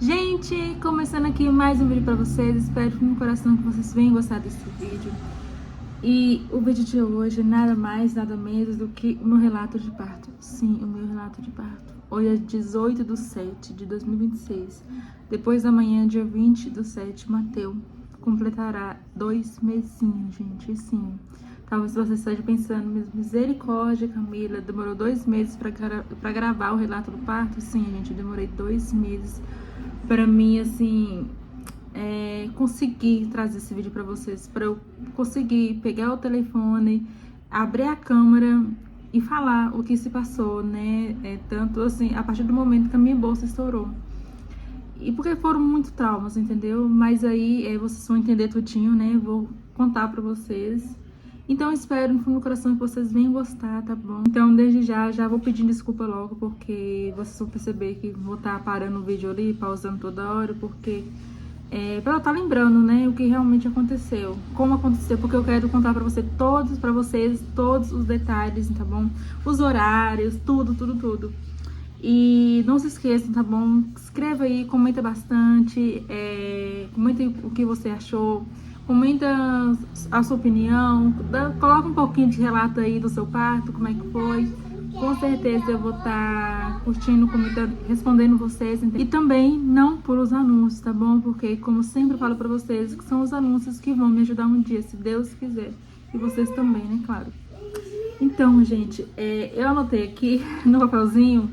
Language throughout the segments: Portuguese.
Gente, começando aqui mais um vídeo pra vocês. Espero no coração que vocês venham gostar desse vídeo. E o vídeo de hoje é nada mais, nada menos do que o meu relato de parto. Sim, o meu relato de parto. Hoje é 18/7/2026. Depois da manhã, dia 20/7, Mateu completará 2 mesinhos, gente. Sim. Talvez você esteja pensando, misericórdia, Camila, demorou 2 meses pra gravar o relato do parto? Sim, gente, eu demorei 2 meses pra mim, assim, conseguir trazer esse vídeo pra vocês, pra eu conseguir pegar o telefone, abrir a câmera e falar o que se passou, né? Tanto assim, a partir do momento que a minha bolsa estourou. E porque foram muitos traumas, entendeu? Mas aí vocês vão entender tudinho, né? Vou contar pra vocês. Então, eu espero no fundo do coração que vocês venham gostar, tá bom? Então, desde já vou pedindo desculpa logo, porque vocês vão perceber que vou estar parando o vídeo ali, pausando toda hora, porque pra eu estar lembrando, né, o que realmente aconteceu, como aconteceu, porque eu quero contar pra vocês todos os detalhes, tá bom? Os horários, tudo. E não se esqueçam, tá bom? Escreva aí, comenta bastante, comenta o que você achou, comenta a sua opinião, coloca um pouquinho de relato aí do seu parto, como é que foi. Com certeza eu vou estar curtindo, comentando, respondendo vocês. E também não por os anúncios, tá bom? Porque, como sempre falo pra vocês, que são os anúncios que vão me ajudar um dia, se Deus quiser. E vocês também, né? Claro. Então, gente, eu anotei aqui no papelzinho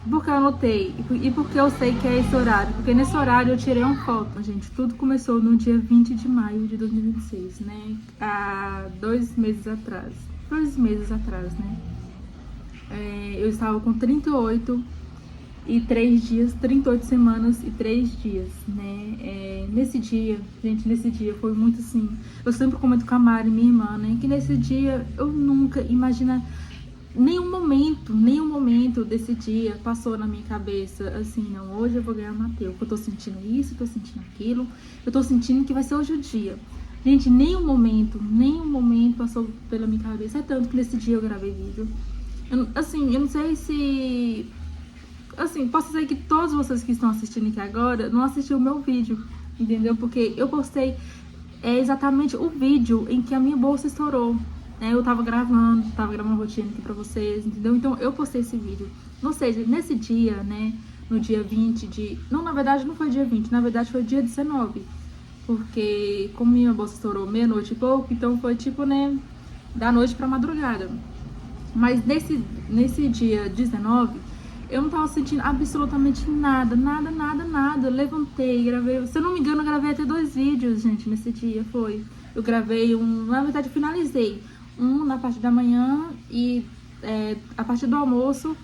porque eu anotei e porque eu sei que é esse horário. Porque nesse horário eu tirei uma foto. Gente, tudo começou no dia 20 de maio de 2026, né? Há 2 meses atrás. 2 meses atrás, né? Eu estava com 38 semanas e 3 dias, né? Nesse dia, gente, foi muito assim. Eu sempre comento com a Mari, minha irmã, né? Que nesse dia eu nunca imagina. Nenhum momento desse dia passou na minha cabeça assim, não, hoje eu vou ganhar Mateu, eu tô sentindo isso, eu tô sentindo aquilo, eu tô sentindo que vai ser hoje o dia. Gente, nenhum momento passou pela minha cabeça. É tanto que nesse dia eu gravei vídeo. Eu não sei se... Assim, posso dizer que todos vocês que estão assistindo aqui agora não assistiram o meu vídeo, entendeu? Porque eu postei exatamente o vídeo em que a minha bolsa estourou. Eu tava gravando uma rotina aqui pra vocês, entendeu? Então eu postei esse vídeo. Ou seja, nesse dia, né, no dia 20 de... Não, na verdade não foi dia 20, na verdade foi dia 19. Porque como minha bolsa estourou meia-noite e pouco, então foi tipo, né, da noite pra madrugada. Mas nesse dia 19, eu não tava sentindo absolutamente nada. Eu levantei, gravei... Se eu não me engano, eu gravei até 2 vídeos, gente, nesse dia, foi. Eu gravei na verdade, eu finalizei na parte da manhã e a parte do almoço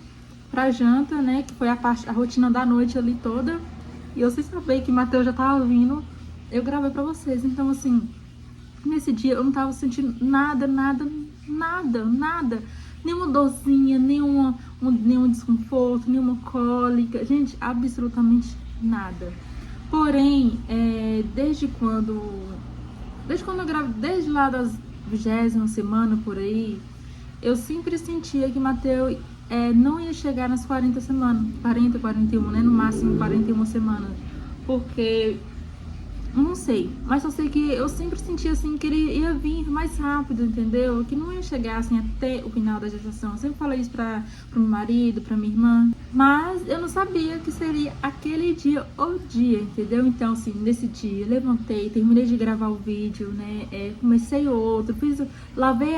pra janta, né? Que foi a rotina da noite ali toda. E eu sem saber que o Matheus já tava vindo, eu gravei pra vocês. Então, assim, nesse dia eu não tava sentindo nada. Nenhuma dorzinha, nenhum desconforto, nenhuma cólica. Gente, absolutamente nada. Porém, desde lá das 20ª semana por aí, eu sempre sentia que Mateu não ia chegar nas 40 semanas, 41, né? No máximo 41 semanas. Porque, não sei, mas só sei que eu sempre sentia assim que ele ia vir mais rápido, entendeu? Que não ia chegar assim até o final da gestação. Eu sempre falei isso pro meu marido, pra minha irmã. Mas eu não sabia que seria aquele dia ou dia, entendeu? Então, assim, nesse dia, levantei, terminei de gravar o vídeo, né? Comecei outro, lavei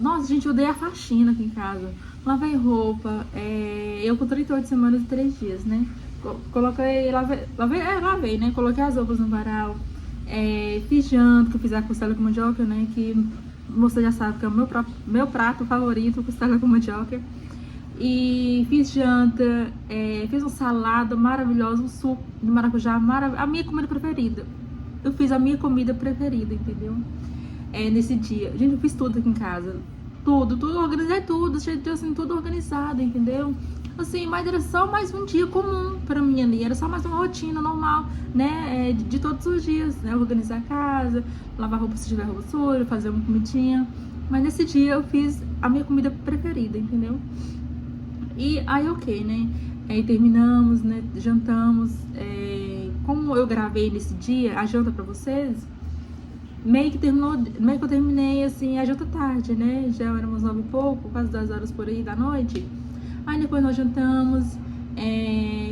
Nossa, gente, eu dei a faxina aqui em casa. Lavei roupa, eu com 38 semanas e 3 dias, né? Lavei, né? Coloquei as roupas no varal, fiz janta, que eu fiz a costela com mandioca, né? Que você já sabe que é o meu prato favorito, costela com mandioca. E fiz janta, fiz uma salada maravilhosa, um suco de maracujá, a minha comida preferida. Eu fiz a minha comida preferida, entendeu? Nesse dia. Gente, eu fiz tudo aqui em casa. Tudo, organizei tudo, assim, tudo organizado, entendeu? Assim, mas era só mais um dia comum pra mim ali, era só mais uma rotina normal, né, de todos os dias, né, organizar a casa, lavar roupa se tiver roupa suja, fazer uma comidinha. Mas nesse dia eu fiz a minha comida preferida, entendeu? E aí, ok, né, aí terminamos, né, jantamos, como eu gravei nesse dia a janta pra vocês, meio que eu terminei, assim, a janta tarde, né? Já éramos 9 e pouco, quase 10 horas por aí da noite. Aí depois nós jantamos.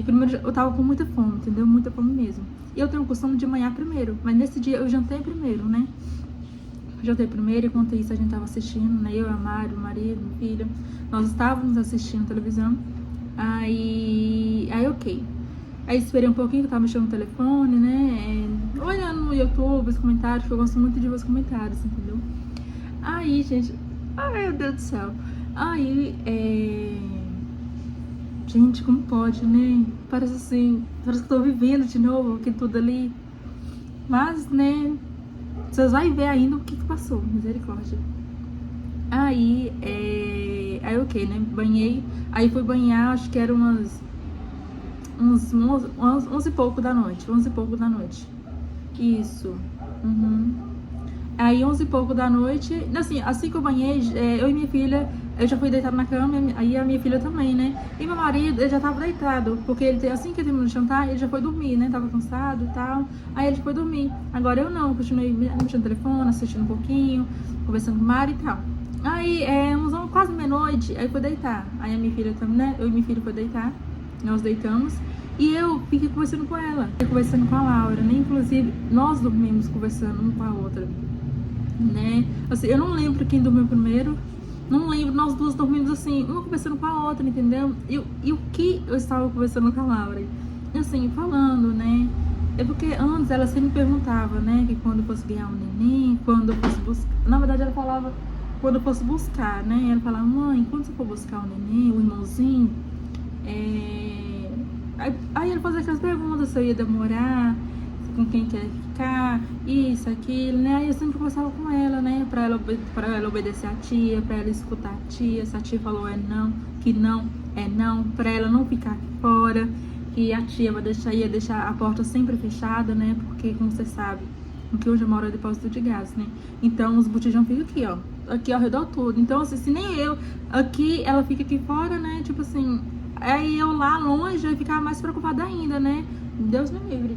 Primeiro eu tava com muita fome, entendeu? Muita fome mesmo. E eu tenho o costume de manhar primeiro, mas nesse dia eu jantei primeiro, né? Jantei primeiro, enquanto isso a gente tava assistindo, né? Eu, a Mari, o marido, minha filha. Nós estávamos assistindo televisão. Aí ok. Aí esperei um pouquinho, que eu tava mexendo no telefone, né? Olhando no YouTube, os comentários, que eu gosto muito de ver os comentários, entendeu? Aí, gente... Ai, meu Deus do céu. Aí, Gente, como pode, né? Parece assim... Parece que eu tô vivendo de novo aqui tudo ali. Mas, né... Vocês vão ver ainda o que passou. Misericórdia. Aí, ok, né? Banhei. Aí fui banhar, acho que era uns 11 e pouco da noite. 11 e pouco da noite. Isso. Aí 11 e pouco da noite, assim que eu banhei, eu e minha filha, eu já fui deitada na cama, aí a minha filha também, né? E meu marido, ele já tava deitado, porque assim que ele terminou de jantar, ele já foi dormir, né? Tava cansado e tal, aí ele foi dormir. Agora eu não, continuei mexendo no telefone, assistindo um pouquinho, conversando com o Mari e tal. Aí, quase meia-noite, aí fui deitar. Aí a minha filha também, né? Eu e minha filha foi deitar, nós deitamos. E eu fiquei conversando com ela, conversando com a Laura, né? Inclusive, nós dormimos conversando uma com a outra, né? Assim, eu não lembro quem dormiu primeiro, não lembro, nós duas dormimos assim, uma conversando com a outra, entendeu? E o que eu estava conversando com a Laura? Assim, falando, né? É porque antes ela sempre me perguntava, né? Que quando eu fosse ganhar um neném, quando eu fosse buscar... Na verdade, ela falava quando eu fosse buscar, né? Ela falava, mãe, quando você for buscar o neném, o irmãozinho, Aí ela fazia aquelas perguntas, se eu ia demorar, com quem quer ficar, isso, aquilo, né? Aí eu sempre conversava com ela, né? Pra ela obedecer a tia, pra ela escutar a tia. Se a tia falou é não, que não é não, pra ela não ficar fora, que a tia ia deixar a porta sempre fechada, né? Porque, como você sabe, aqui hoje eu moro é depósito de gás, né? Então os botijão ficam aqui, ó. Aqui ao redor todo. Então, assim, se nem eu, aqui, ela fica aqui fora, né? Tipo assim, aí eu lá longe, eu ia ficar mais preocupada ainda, né? Deus me livre.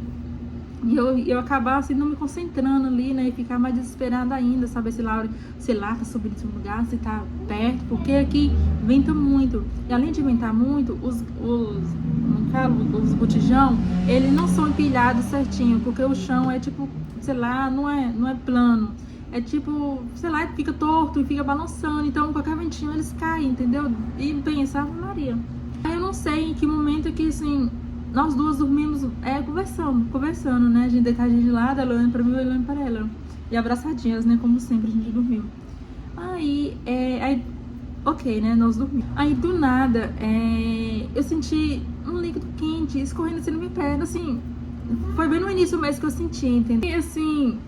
E eu acabar assim, não me concentrando ali, né? E ficar mais desesperada ainda, saber se Laura, sei lá, tá subindo em cima lugar, se tá perto, porque aqui venta muito. E além de ventar muito, os botijão, eles não são empilhados certinho, porque o chão é tipo, sei lá, não é plano. É tipo, sei lá, fica torto e fica balançando. Então, qualquer ventinho eles caem, entendeu? E pensava, Maria. Aí eu não sei em que momento que, assim, nós duas dormimos conversando, né? A gente deitadinha de lado, ela olhando pra mim, eu olhando pra ela. E abraçadinhas, né? Como sempre, a gente dormiu. Aí, ok, né? Nós dormimos. Aí, do nada, eu senti um líquido quente escorrendo assim na minha perna, assim. Foi bem no início mesmo que eu senti, entendeu? E, assim,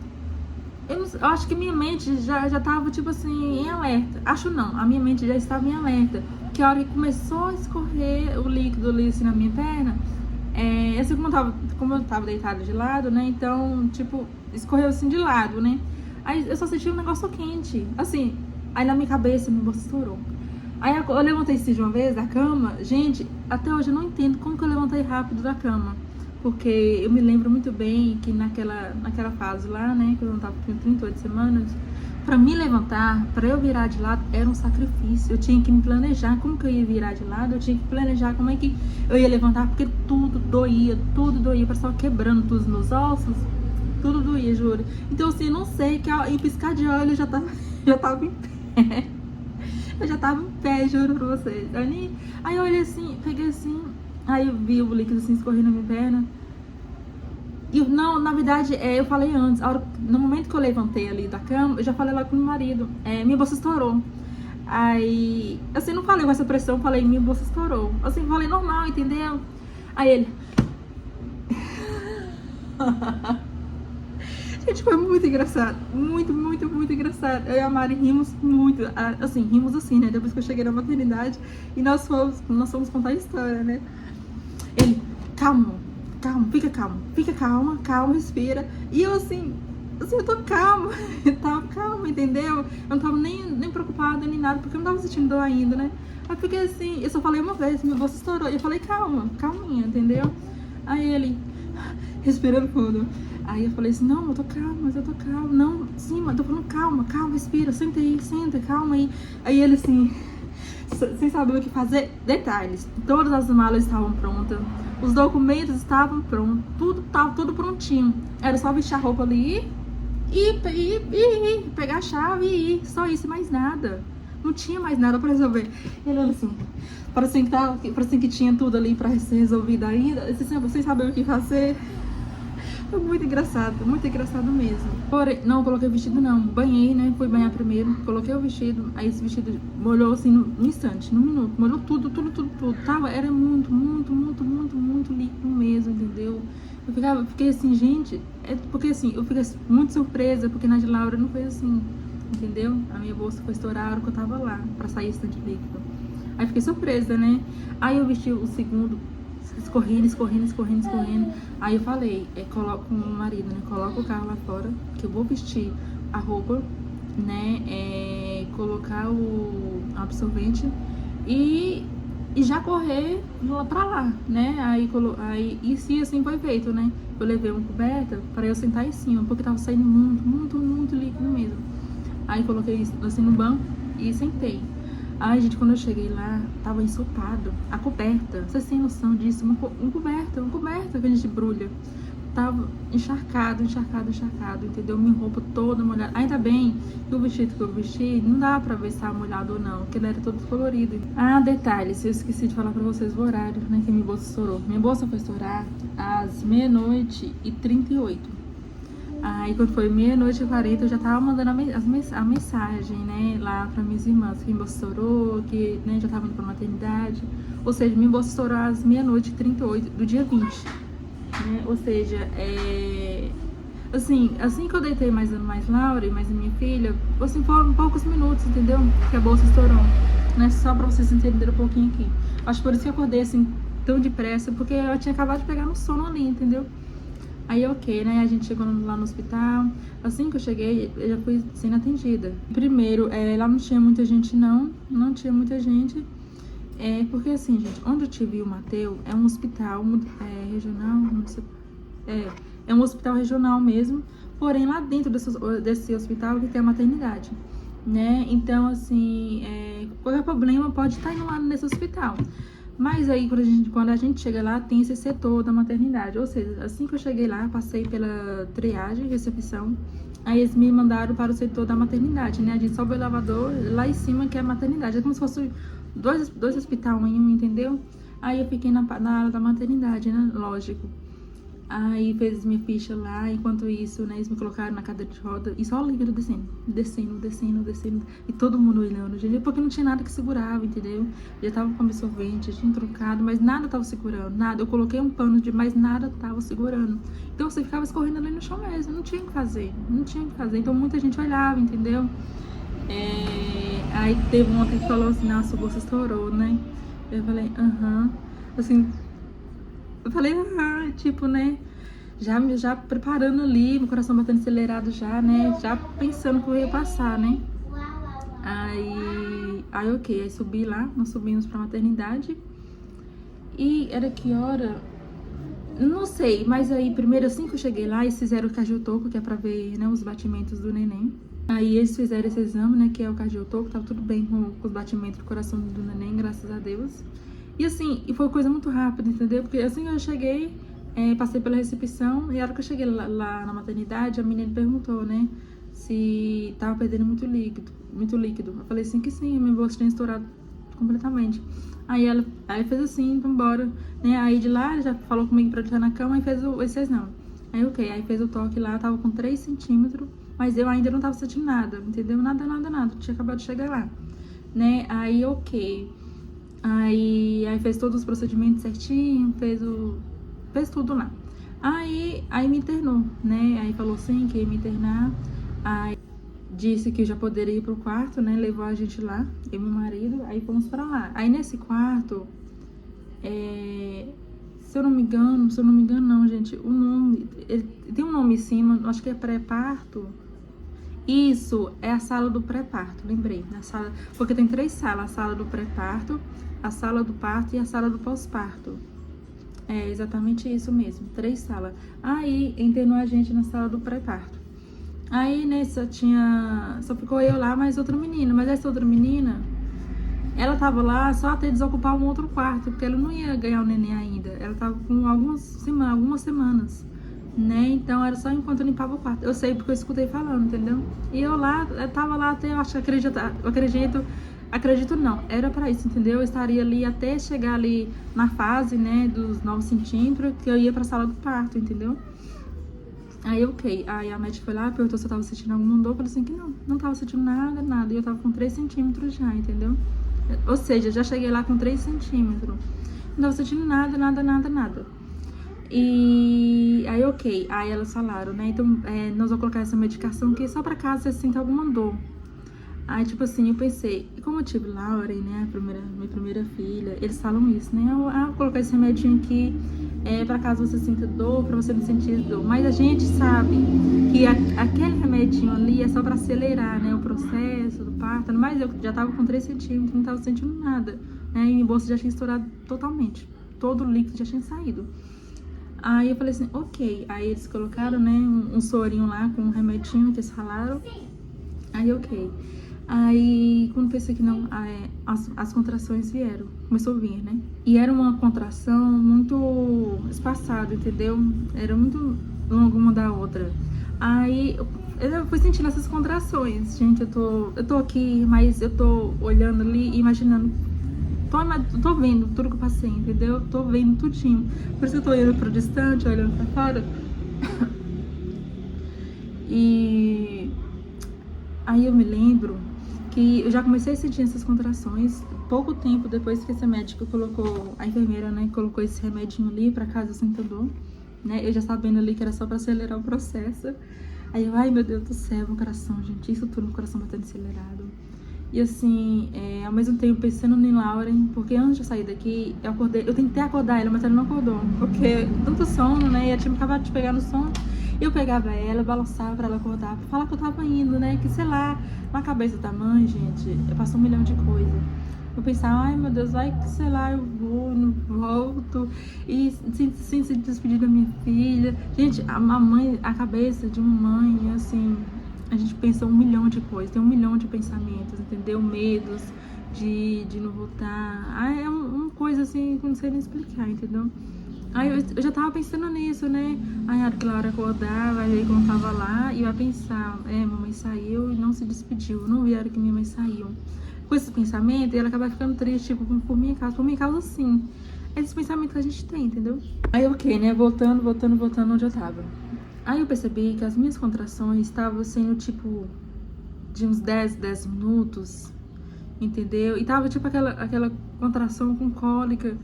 eu acho que minha mente já tava, tipo assim, em alerta. Acho não, a minha mente já estava em alerta. Que a hora que começou a escorrer o líquido ali, assim, na minha perna, assim, como eu tava deitada de lado, né? Então, tipo, escorreu assim de lado, né? Aí eu só senti um negócio quente. Assim, aí na minha cabeça, meu bolso estourou. Aí eu levantei assim de uma vez da cama. Gente, até hoje eu não entendo como que eu levantei rápido da cama. Porque eu me lembro muito bem que naquela fase lá, né? Que eu tava com 38 semanas. Pra me levantar, pra eu virar de lado, era um sacrifício. Eu tinha que me planejar como que eu ia virar de lado. Eu tinha que planejar como é que eu ia levantar, porque tudo doía. Parecia quebrando todos os meus ossos. Tudo doía, juro. Então, assim, não sei, que em piscar de olho eu já tava em pé. Eu já tava em pé, juro pra vocês. Aí eu olhei assim, peguei assim, aí eu vi o líquido assim escorrendo na minha perna. E não, na verdade, eu falei antes, no momento que eu levantei ali da cama, eu já falei lá com o meu marido, minha bolsa estourou. Aí, assim, não falei com essa pressão, falei, minha bolsa estourou. Assim, falei normal, entendeu? Aí ele... Gente, foi muito engraçado, muito, muito, muito engraçado. Eu e a Mari rimos muito, assim, né? Depois que eu cheguei na maternidade e nós fomos contar a história, né? Ele, calma, fica calma, respira. E eu assim, eu tô calma, eu tava calma, entendeu? Eu não tava nem preocupada nem nada, porque eu não tava sentindo dor ainda, né? Aí fiquei assim, eu só falei uma vez, minha bolsa estourou. E eu falei, calminha, entendeu? Aí ele, respirando fundo. Aí eu falei assim, não, eu tô calma, não, sim, mas tô falando calma, respira, senta, calma aí. Aí ele assim, sem saber o que fazer, detalhes, todas as malas estavam prontas, os documentos estavam prontos, tudo tava tudo prontinho, era só vestir a roupa ali e pegar a chave e ir, só isso, mais nada, não tinha mais nada pra resolver. Ele olha assim, parecia que tinha tudo ali pra ser resolvido ainda, sem saber o que fazer. Foi muito engraçado mesmo. Porém, não coloquei o vestido não, banhei, né, fui banhar primeiro, coloquei o vestido, aí esse vestido molhou assim no instante, no minuto, molhou tudo, era muito líquido mesmo, entendeu? Fiquei assim, gente, porque assim, eu fiquei muito surpresa, porque na de Laura não foi assim, entendeu? A minha bolsa foi estourar a hora que eu tava lá, pra sair esse tanto de líquido. Aí fiquei surpresa, né? Aí eu vesti o segundo, escorrendo. Aí eu falei, coloco com o meu marido, né? Coloca o carro lá fora, que eu vou vestir a roupa, né? Colocar o absorvente e já correr pra lá, né? E se assim foi feito, né? Eu levei uma coberta para eu sentar em cima, porque tava saindo muito líquido mesmo. Aí coloquei assim no banco e sentei. Ai, gente, quando eu cheguei lá, tava ensopado. A coberta, vocês têm noção disso? Uma coberta que a gente brulha. Tava encharcado, entendeu? Minha roupa toda molhada. Ainda bem que o vestido que eu vesti, não dá pra ver se tava molhado ou não, porque ele era todo colorido. Ah, detalhes, eu esqueci de falar pra vocês o horário, né, que minha bolsa estourou. Minha bolsa foi estourar às 00h38. Aí quando foi 00h40 eu já tava mandando a mensagem, né, lá pra minhas irmãs, que minha bolsa estourou, que, né, já tava indo pra maternidade. Ou seja, minha bolsa estourou às 00h38 do dia 20, né, ou seja, assim que eu deitei mais Laura e mais a minha filha, assim, foram poucos minutos, entendeu, que a bolsa estourou, né, só pra vocês entenderem um pouquinho aqui. Acho por isso que eu acordei assim, tão depressa, porque eu tinha acabado de pegar no sono ali, entendeu. Aí, ok, né, a gente chegou lá no hospital, assim que eu cheguei, eu já fui sendo atendida. Primeiro, lá não tinha muita gente não tinha muita gente, porque assim, gente, onde eu tive o Mateu é um hospital regional, é um hospital regional mesmo, porém lá dentro desse hospital que tem a maternidade, né, então assim, qualquer problema pode estar indo lá nesse hospital. Mas aí, quando a gente chega lá, tem esse setor da maternidade. Ou seja, assim que eu cheguei lá, passei pela triagem, recepção. Aí eles me mandaram para o setor da maternidade, né? A gente sobe o elevador lá em cima, que é a maternidade. É como se fosse dois hospitais em um, entendeu? Aí eu fiquei na área da maternidade, né? Lógico. Aí fez minha ficha lá, enquanto isso, né, eles me colocaram na cadeira de roda e só o líquido descendo, e todo mundo olhando, gente, porque não tinha nada que segurava, entendeu? Já tava com absorvente, tinha trocado, mas nada tava segurando, nada. Eu coloquei um pano mas nada tava segurando. Então você ficava escorrendo ali no chão mesmo, não tinha o que fazer. Então muita gente olhava, entendeu? Aí teve uma que falou assim, nossa, a bolsa estourou, né? Eu falei, assim, eu falei, tipo, né, já preparando ali, meu coração batendo acelerado já, né, já pensando que eu ia passar, né. Aí ok, aí subi lá, nós subimos pra maternidade, e era que hora? Não sei, mas aí primeiro assim que eu cheguei lá, eles fizeram o cardiotoco, que é pra ver, né, os batimentos do neném. Aí eles fizeram esse exame, né, que é o cardiotoco, tava tudo bem com os batimentos do coração do neném, graças a Deus. E assim, foi coisa muito rápida, entendeu? Porque assim que eu cheguei, passei pela recepção, e a hora que eu cheguei lá na maternidade, a menina perguntou, né, se tava perdendo muito líquido. Eu falei assim que sim, a minha bolsa tinha estourado completamente. Aí fez assim, vambora, né? Aí de lá, já falou comigo pra deitar na cama e fez esse não. Aí ok, aí fez o toque lá, tava com 3 centímetros, mas eu ainda não tava sentindo nada, entendeu? Nada, tinha acabado de chegar lá, né? Aí ok. Aí fez todos os procedimentos certinho, fez tudo lá. Aí me internou, né? Aí falou sim que ia me internar. Aí disse que já poderia ir pro quarto, né? Levou a gente lá, eu e meu marido, aí fomos pra lá. Aí nesse quarto, se eu não me engano não, gente, o nome, ele tem um nome em cima, acho que é pré-parto. Isso, é a sala do pré-parto, lembrei, na sala, porque tem 3 salas, a sala do pré-parto, a sala do parto e a sala do pós-parto. É exatamente isso mesmo, 3 salas. Aí internou a gente na sala do pré-parto. Aí nessa só ficou eu lá, mais outra menina. Mas essa outra menina, ela tava lá só até desocupar um outro quarto, porque ela não ia ganhar o neném ainda. Ela tava com algumas semanas, né? Então era só enquanto eu limpava o quarto. Eu sei porque eu escutei falando, entendeu? E eu tava lá até, eu acho que acredito não, era pra isso, entendeu? Eu estaria ali até chegar ali na fase, né, dos 9 centímetros, que eu ia pra sala do parto, entendeu? Aí, ok. Aí a médica foi lá, perguntou se eu tava sentindo alguma dor. Eu falei assim que não tava sentindo nada. E eu tava com 3 centímetros já, entendeu? Ou seja, já cheguei lá com 3 centímetros. Não tava sentindo nada. E aí, ok. Aí elas falaram, né? Então, nós vamos colocar essa medicação aqui só pra caso você sinta alguma dor. Aí, tipo assim, eu pensei, como eu tive Lauren, né, minha primeira filha, eles falam isso, né? Vou colocar esse remedinho aqui, pra caso você sinta dor, pra você não sentir dor. Mas a gente sabe que aquele remedinho ali é só pra acelerar, né, o processo do parto. Mas eu já tava com 3 centímetros, não tava sentindo nada, né? E minha bolsa já tinha estourado totalmente. Todo o líquido já tinha saído. Aí eu falei assim, ok. Aí eles colocaram, né, um sorinho lá com um remedinho que eles falaram. Aí, ok. Aí, quando pensei que não, as contrações vieram, começou a vir, né? E era uma contração muito espaçada, entendeu? Era muito longa uma da outra. Aí, eu fui sentindo essas contrações. Gente, eu tô aqui, mas eu tô olhando ali, imaginando. Tô vendo tudo que eu passei, entendeu? Tô vendo tudinho. Por isso que eu tô olhando pro distante, olhando pra fora. E aí eu me lembro que eu já comecei a sentir essas contrações pouco tempo depois que essa médica colocou, a enfermeira, né, colocou esse remedinho ali pra caso eu sinta dor, né, eu já sabendo ali que era só pra acelerar o processo. Aí eu, ai meu Deus do céu, meu coração, gente, isso tudo no coração batendo acelerado. E assim, ao mesmo tempo pensando em Lauren, porque antes de eu sair daqui, eu tentei acordar ela, mas ela não acordou, porque tanto sono, né, e a tia acabava de pegar no sono. Eu pegava ela, balançava pra ela acordar, pra falar que eu tava indo, né? Que sei lá, na cabeça da mãe, gente, passou um milhão de coisas. Eu pensava, ai meu Deus, vai que sei lá, eu vou, não volto. E sem se despedir da minha filha. Gente, a mãe, a cabeça de uma mãe, assim, a gente pensa um milhão de coisas, tem um milhão de pensamentos, entendeu? Medos de não voltar. Ai, uma coisa assim que eu não sei nem explicar, entendeu? Aí eu já tava pensando nisso, né? Aí a hora que Laura acordar, vai ver como tava lá e vai pensar, mamãe saiu e não se despediu, não vi a hora que minha mãe saiu. Com esse pensamento, ela acaba ficando triste, tipo, por minha causa sim. Esses pensamentos que a gente tem, entendeu? Aí ok, né? Voltando onde eu tava. Aí eu percebi que as minhas contrações estavam sendo tipo de uns 10 minutos, entendeu? E tava tipo aquela contração com cólica,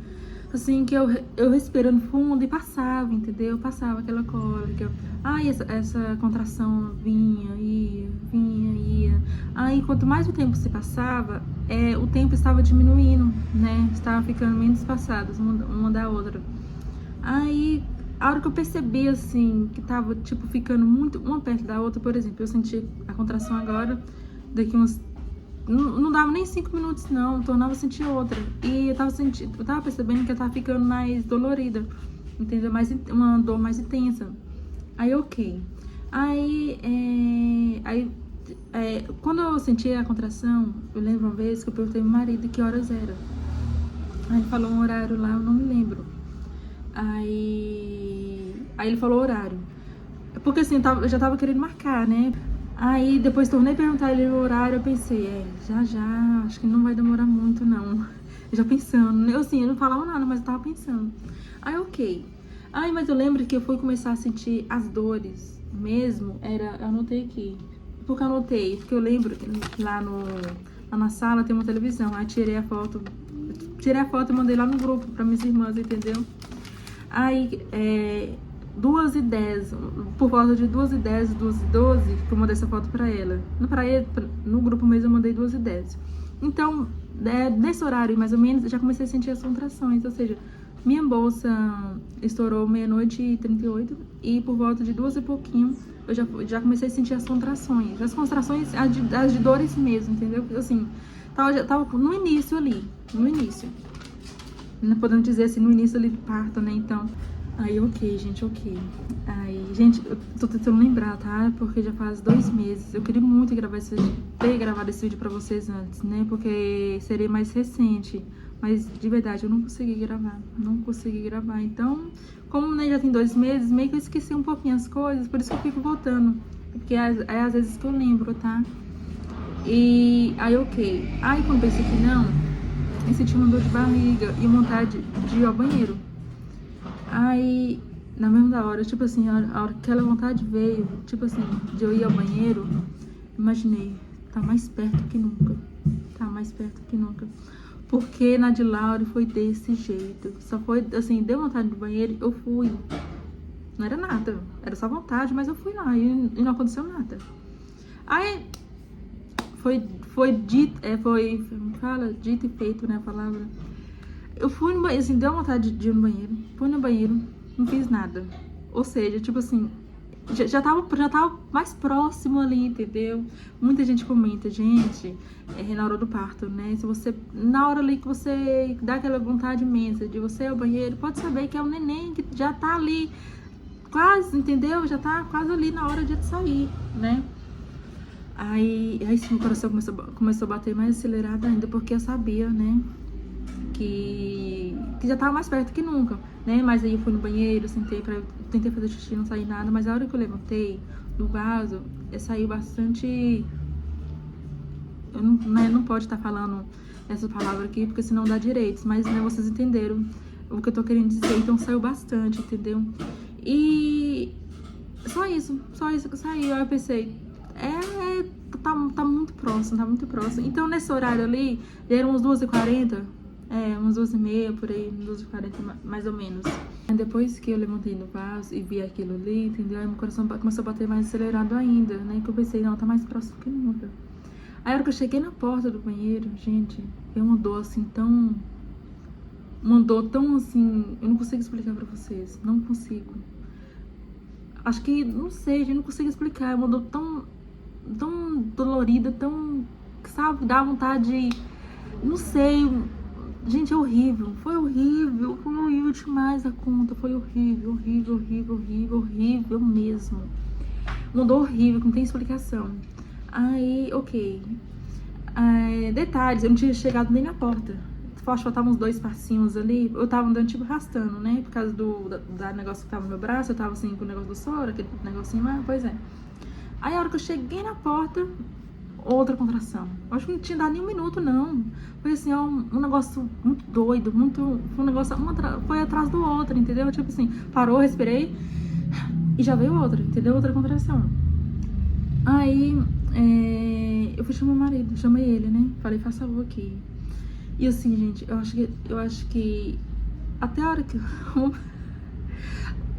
assim, que eu respirando fundo e passava, entendeu? Passava aquela cólica. Aí essa contração vinha, ia. Aí quanto mais o tempo se passava, o tempo estava diminuindo, né? Estava ficando menos espaçadas uma da outra. Aí, a hora que eu percebi, assim, que tava, tipo, ficando muito uma perto da outra, por exemplo, eu senti a contração agora, daqui uns... Não dava nem 5 minutos, não, tornava a sentir outra. E eu tava percebendo que eu tava ficando mais dolorida, entendeu? Uma dor mais intensa. Aí, ok. Quando eu senti a contração, eu lembro uma vez que eu perguntei ao meu marido que horas era. Aí ele falou um horário lá, eu não me lembro. Aí ele falou o horário. Porque assim, eu já tava querendo marcar, né? Aí depois tornei a perguntar ele o horário, eu pensei, já, acho que não vai demorar muito não. Já pensando, eu assim, eu não falava nada, mas eu tava pensando. Aí ok. Aí, mas eu lembro que eu fui começar a sentir as dores mesmo, eu anotei aqui. Porque eu lembro que lá na sala tem uma televisão. Aí tirei a foto e mandei lá no grupo pra minhas irmãs, entendeu? Aí, 2h10, por volta de 2h10, 2h12, que eu mandei essa foto pra ela. No grupo mesmo eu mandei 2h10. Então, nesse horário, mais ou menos, eu já comecei a sentir as contrações, ou seja, minha bolsa estourou 00:38 e por volta de 2 e pouquinho eu já comecei a sentir as contrações. As contrações, as de dores mesmo, entendeu? Assim, tava no início ali, no início. não podemos dizer assim, no início ali do parto, né? Então, aí ok, gente, ok. Aí, gente, eu tô tentando lembrar, tá? Porque já faz 2 meses. Eu queria muito gravar esse vídeo, ter gravado esse vídeo pra vocês antes, né? Porque seria mais recente. Mas, de verdade, eu não consegui gravar. Não consegui gravar. Então, como né, já tem 2 meses, meio que eu esqueci um pouquinho as coisas. Por isso que eu fico voltando. Porque é às vezes que eu lembro, tá? E aí, ok. Aí, quando pensei que não, eu senti uma dor de barriga e vontade de ir ao banheiro. Aí, na mesma hora, tipo assim, a hora que aquela vontade veio, tipo assim, de eu ir ao banheiro, imaginei, tá mais perto que nunca. Tá mais perto que nunca. Porque na de Laura foi desse jeito. Só foi, assim, deu vontade do banheiro, eu fui. Não era nada, era só vontade, mas eu fui lá e não aconteceu nada. Aí, foi dito, fala, dito e feito, né, a palavra. Eu fui no banheiro, assim, deu vontade de ir no banheiro. Fui no banheiro, não fiz nada. Ou seja, tipo assim, já tava mais próximo ali, entendeu? Muita gente comenta, gente, na hora do parto, né? Se você, na hora ali que você dá aquela vontade imensa de você ir ao banheiro, pode saber que é o neném que já tá ali, quase, entendeu? Já tá quase ali na hora de sair, né? Aí sim, o coração começou a bater mais acelerado ainda, porque eu sabia, né? Que já tava mais perto que nunca, né? Mas aí eu fui no banheiro, tentei fazer xixi, não saí nada, mas a hora que eu levantei do vaso, saiu bastante. Eu não, né, não pode estar falando essa palavra aqui, porque senão dá direitos, mas né, vocês entenderam o que eu tô querendo dizer, então saiu bastante, entendeu? E só isso que saiu. Aí eu pensei, tá muito próximo, tá muito próximo. Então nesse horário ali, já eram umas 2h40. Umas 2h30, por aí, 2h40 mais ou menos. Depois que eu levantei no vaso e vi aquilo ali, entendeu? Aí meu coração começou a bater mais acelerado ainda, né? Que eu pensei, não, tá mais próximo que nunca. Aí a hora que eu cheguei na porta do banheiro, gente, veio uma dor assim tão... Uma dor tão assim... Eu não consigo explicar pra vocês, não consigo. Acho que, não sei, gente, não consigo explicar. É uma dor tão dolorida, tão... Sabe, dá vontade de... Não sei... Gente, é horrível, foi horrível demais a conta, foi horrível mesmo. Uma dor horrível, que não tem explicação. Aí, ok. Detalhes, eu não tinha chegado nem na porta. Acho que faltavam uns 2 passinhos ali. Eu tava andando tipo arrastando, né? Por causa da negócio que tava no meu braço, eu tava assim com o negócio do soro, aquele negocinho lá, pois é. Aí a hora que eu cheguei na porta, outra contração. Eu acho que não tinha dado nem 1 minuto, não. Foi assim, ó, um negócio muito doido, um negócio, foi atrás do outro, entendeu? Tipo assim, parou, respirei e já veio outra, entendeu? Outra contração. Aí, eu fui chamar o marido, chamei ele, né? Falei, faz favor aqui. E assim, gente, eu acho que até a hora que...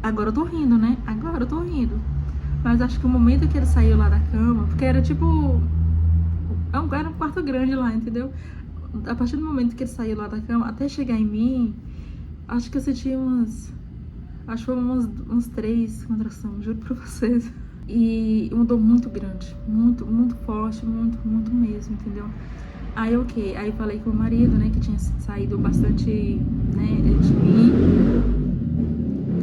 Agora eu tô rindo, né? Agora eu tô rindo. Mas acho que o momento que ele saiu lá da cama, porque era tipo... Era um quarto grande lá, entendeu? A partir do momento que ele saiu lá da cama, até chegar em mim, acho que eu senti acho que foram uns 3 contrações, juro pra vocês. E uma dor muito grande, muito forte, muito mesmo, entendeu? Aí, ok. Aí falei com o marido, né, que tinha saído bastante, né, de mim.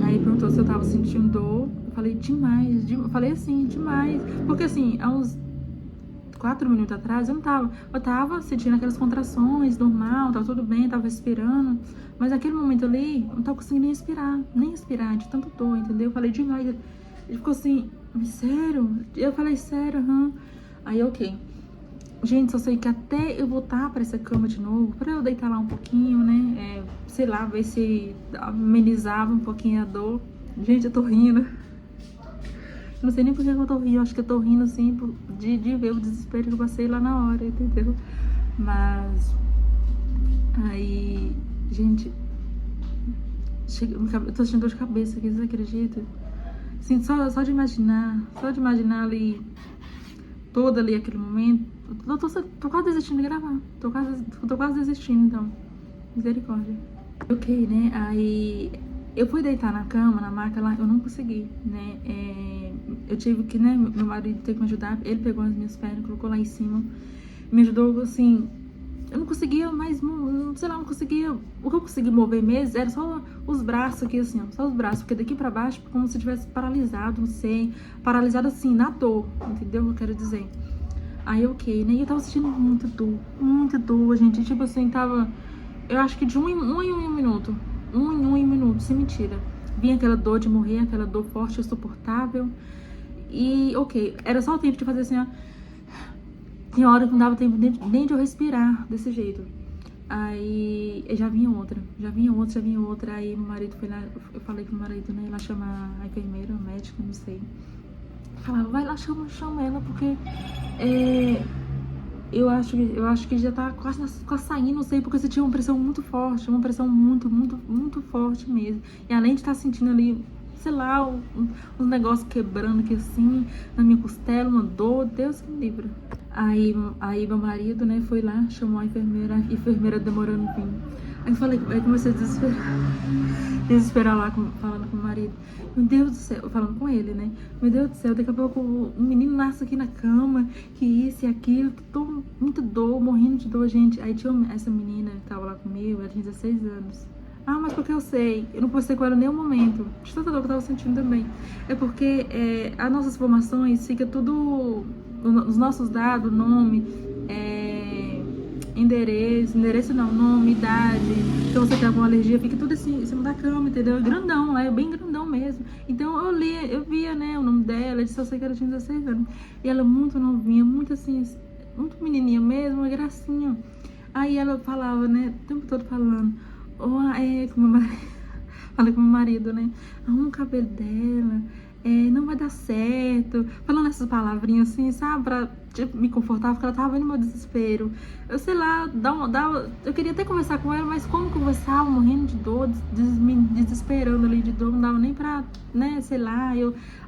Aí perguntou se eu tava sentindo dor. Eu falei, demais. Falei assim, demais. Porque assim, há uns 4 minutos atrás eu não tava. Eu tava sentindo aquelas contrações, normal, tava tudo bem, tava respirando. Mas naquele momento ali, eu não tava conseguindo nem respirar, de tanto dor, entendeu? Eu falei, demais. Ele ficou assim, sério? Eu falei, sério, Aí, ok. Gente, só sei que até eu voltar pra essa cama de novo, pra eu deitar lá um pouquinho, né? Sei lá, ver se amenizava um pouquinho a dor. Gente, eu tô rindo. Não sei nem por que eu tô rindo. Acho que eu tô rindo, assim, de ver o desespero que eu passei lá na hora, entendeu? Mas... Aí... Gente... Eu tô sentindo dor de cabeça aqui, vocês acreditam? Assim, só de imaginar ali... Todo ali aquele momento... Tô quase desistindo de gravar. Tô quase desistindo, então. Misericórdia. Ok, né? Aí... Eu fui deitar na cama, na maca lá, eu não consegui, né? Eu tive que, né? Meu marido teve que me ajudar. Ele pegou as minhas pernas, colocou lá em cima. Me ajudou, assim... eu não conseguia mais, sei lá, não conseguia. O que eu consegui mover mesmo era só os braços aqui, assim, ó, só os braços, porque daqui pra baixo, como se tivesse paralisado, não sei, paralisado assim, na dor, entendeu o que eu quero dizer? Aí, ok, né? E eu tava sentindo muita dor, gente, tipo assim, tava, eu acho que de um em um minuto, sem mentira. Vinha aquela dor de morrer, aquela dor forte, insuportável. E, ok, era só o tempo de fazer assim, ó. Tinha hora que não dava tempo nem de eu respirar desse jeito. Aí já vinha outra. Aí meu marido foi lá, eu falei pro meu marido, né, ir lá chamar a enfermeira, a médica, não sei. Falava, vai lá, chama ela, porque eu acho que já tá quase saindo, não sei, porque você tinha uma pressão muito forte, uma pressão muito forte mesmo. E além de estar sentindo ali, sei lá, uns negócios quebrando aqui assim, na minha costela, uma dor, Deus me livre. Aí meu marido, né, foi lá, chamou a enfermeira demorando um pouquinho. Aí comecei a desesperar lá, falando com o marido. Meu Deus do céu, falando com ele, né? Meu Deus do céu, daqui a pouco um menino nasce aqui na cama, que isso e aquilo, que tô muito dor, morrendo de dor, gente. Aí tinha essa menina que tava lá comigo, ela tinha 16 anos. Ah, mas porque eu sei, eu não postei com ela em nenhum momento, de tanta dor que eu tava sentindo também. É porque as nossas informações fica tudo, os nossos dados, nome, endereço não, nome, idade, se você tem alguma alergia, fica tudo assim, em cima da cama, entendeu? Grandão, lá é bem grandão mesmo. Então eu via, né, o nome dela, eu disse, eu sei que ela tinha 16 anos. E ela muito novinha, muito assim, muito menininha mesmo, uma gracinha. Aí ela falava, né, o tempo todo falando, com meu marido, falei com meu marido, né, arruma o cabelo dela, não vai dar certo, falando essas palavrinhas assim, sabe, pra tipo, me confortar, porque ela tava vendo meu desespero. Eu sei lá, eu queria até conversar com ela, mas como conversava, morrendo de dor, me desesperando ali de dor, não dava nem pra, né, sei lá,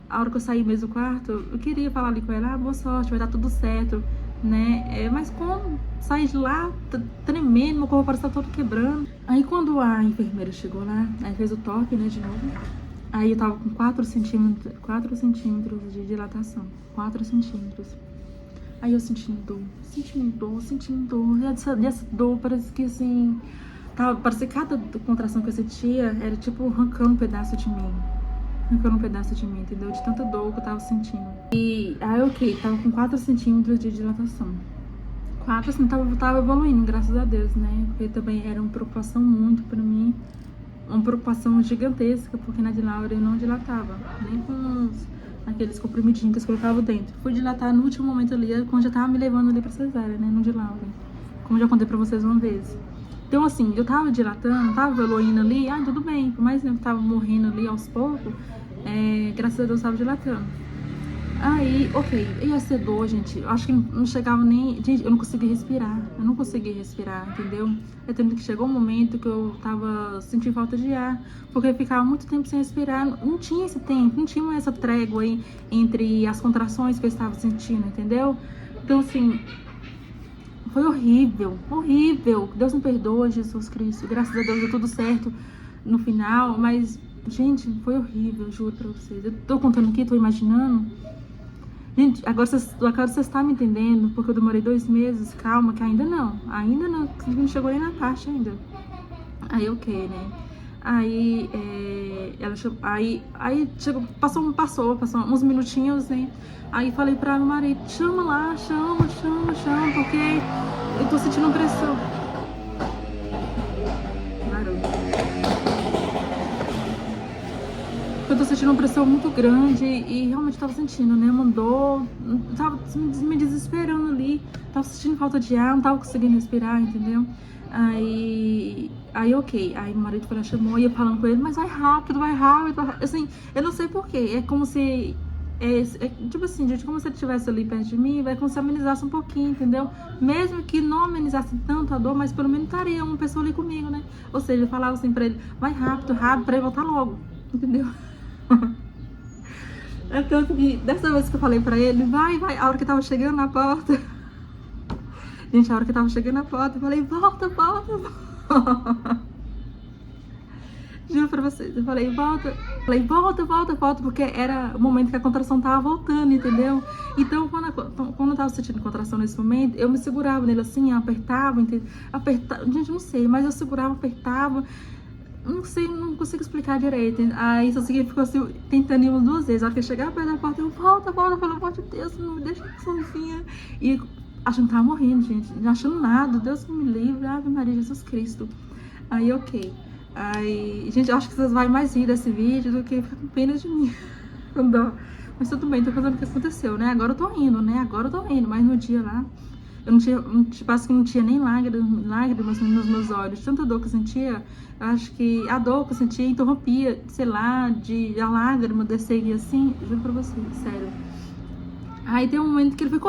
a hora que eu saí mesmo do quarto, eu queria falar ali com ela, boa sorte, vai dar tudo certo, né, mas como? Saí de lá, tremendo, meu corpo parece estar todo quebrando. Aí quando a enfermeira chegou lá, aí fez o toque, né, de novo. Aí eu tava com 4 centímetros de dilatação. 4 centímetros. Aí eu sentindo dor. E essa dor parece que assim... Parece que cada contração que eu sentia era tipo arrancando um pedaço de mim. Entendeu? De tanta dor que eu tava sentindo. E aí, ok, tava com 4 centímetros de dilatação. 4, assim, tava evoluindo, graças a Deus, né? Porque também era uma preocupação muito pra mim. Uma preocupação gigantesca, porque na de Laura eu não dilatava, nem com aqueles comprimidinhos que eles colocavam dentro. Fui dilatar no último momento ali, quando já tava me levando ali pra cesárea, né, no de Laura, como já contei pra vocês uma vez. Então assim, eu tava dilatando, tava evoluindo ali, tudo bem, por mais que eu tava morrendo ali aos poucos, graças a Deus eu tava dilatando. Aí, ok, e essa dor, gente, eu acho que não chegava nem... Gente, eu não conseguia respirar, entendeu? É tanto que chegou um momento que eu tava sentindo falta de ar, porque eu ficava muito tempo sem respirar, não tinha esse tempo, não tinha essa trégua aí entre as contrações que eu estava sentindo, entendeu? Então, assim, foi horrível. Deus me perdoa, Jesus Cristo, graças a Deus deu tudo certo no final, mas, gente, foi horrível, juro pra vocês. Eu tô contando aqui, tô imaginando... Gente, agora você está me entendendo, porque eu demorei 2 meses, calma, que ainda não, não chegou nem na parte ainda. Aí, ok, né? Aí, ela chegou, aí chegou, passou uns minutinhos, né? Aí falei pra meu marido, chama lá, chama, porque eu tô sentindo pressão. Eu tô sentindo uma pressão muito grande e realmente tava sentindo, né? Mandou, tava me desesperando ali, tava sentindo falta de ar, não tava conseguindo respirar, entendeu? Aí ok, aí meu marido foi lá, chamou e eu falando com ele, mas vai rápido, assim, eu não sei porquê, é como se, tipo assim, gente, como se ele estivesse ali perto de mim, vai como se amenizasse um pouquinho, entendeu? Mesmo que não amenizasse tanto a dor, mas pelo menos estaria uma pessoa ali comigo, né? Ou seja, eu falava assim pra ele, vai rápido, pra ele voltar logo, entendeu? Então, dessa vez que eu falei pra ele, vai, a hora que tava chegando na porta, gente, a hora que tava chegando na porta, eu falei, volta. Juro pra vocês, eu falei, volta. Falei, volta, volta, volta, porque era o momento que a contração tava voltando, entendeu? Então, quando eu tava sentindo contração nesse momento, eu me segurava nele assim, apertava, apertava, gente, não sei, mas eu segurava, apertava, não sei, não consigo explicar direito. Aí só segui, ficou assim, tentando ir umas 2 vezes. A hora que eu chegava perto da porta, eu, volta, volta, pelo amor de Deus, não me deixa sozinha. E achando que tava morrendo, gente, não achando nada, Deus que me livre, Ave Maria, Jesus Cristo. Aí, ok. Aí, gente, eu acho que vocês vão mais rir desse vídeo do que ficar com pena de mim. Com dó. Mas tudo bem, tô fazendo o que aconteceu, né? Agora eu tô rindo, né? Agora eu tô rindo, mas no dia lá, eu não tinha, parece que não tinha nem lágrimas nos meus olhos. Tanta dor que eu sentia, eu acho que a dor que eu sentia interrompia, sei lá, a lágrima descer assim, juro pra vocês, sério. Aí tem um momento que ele foi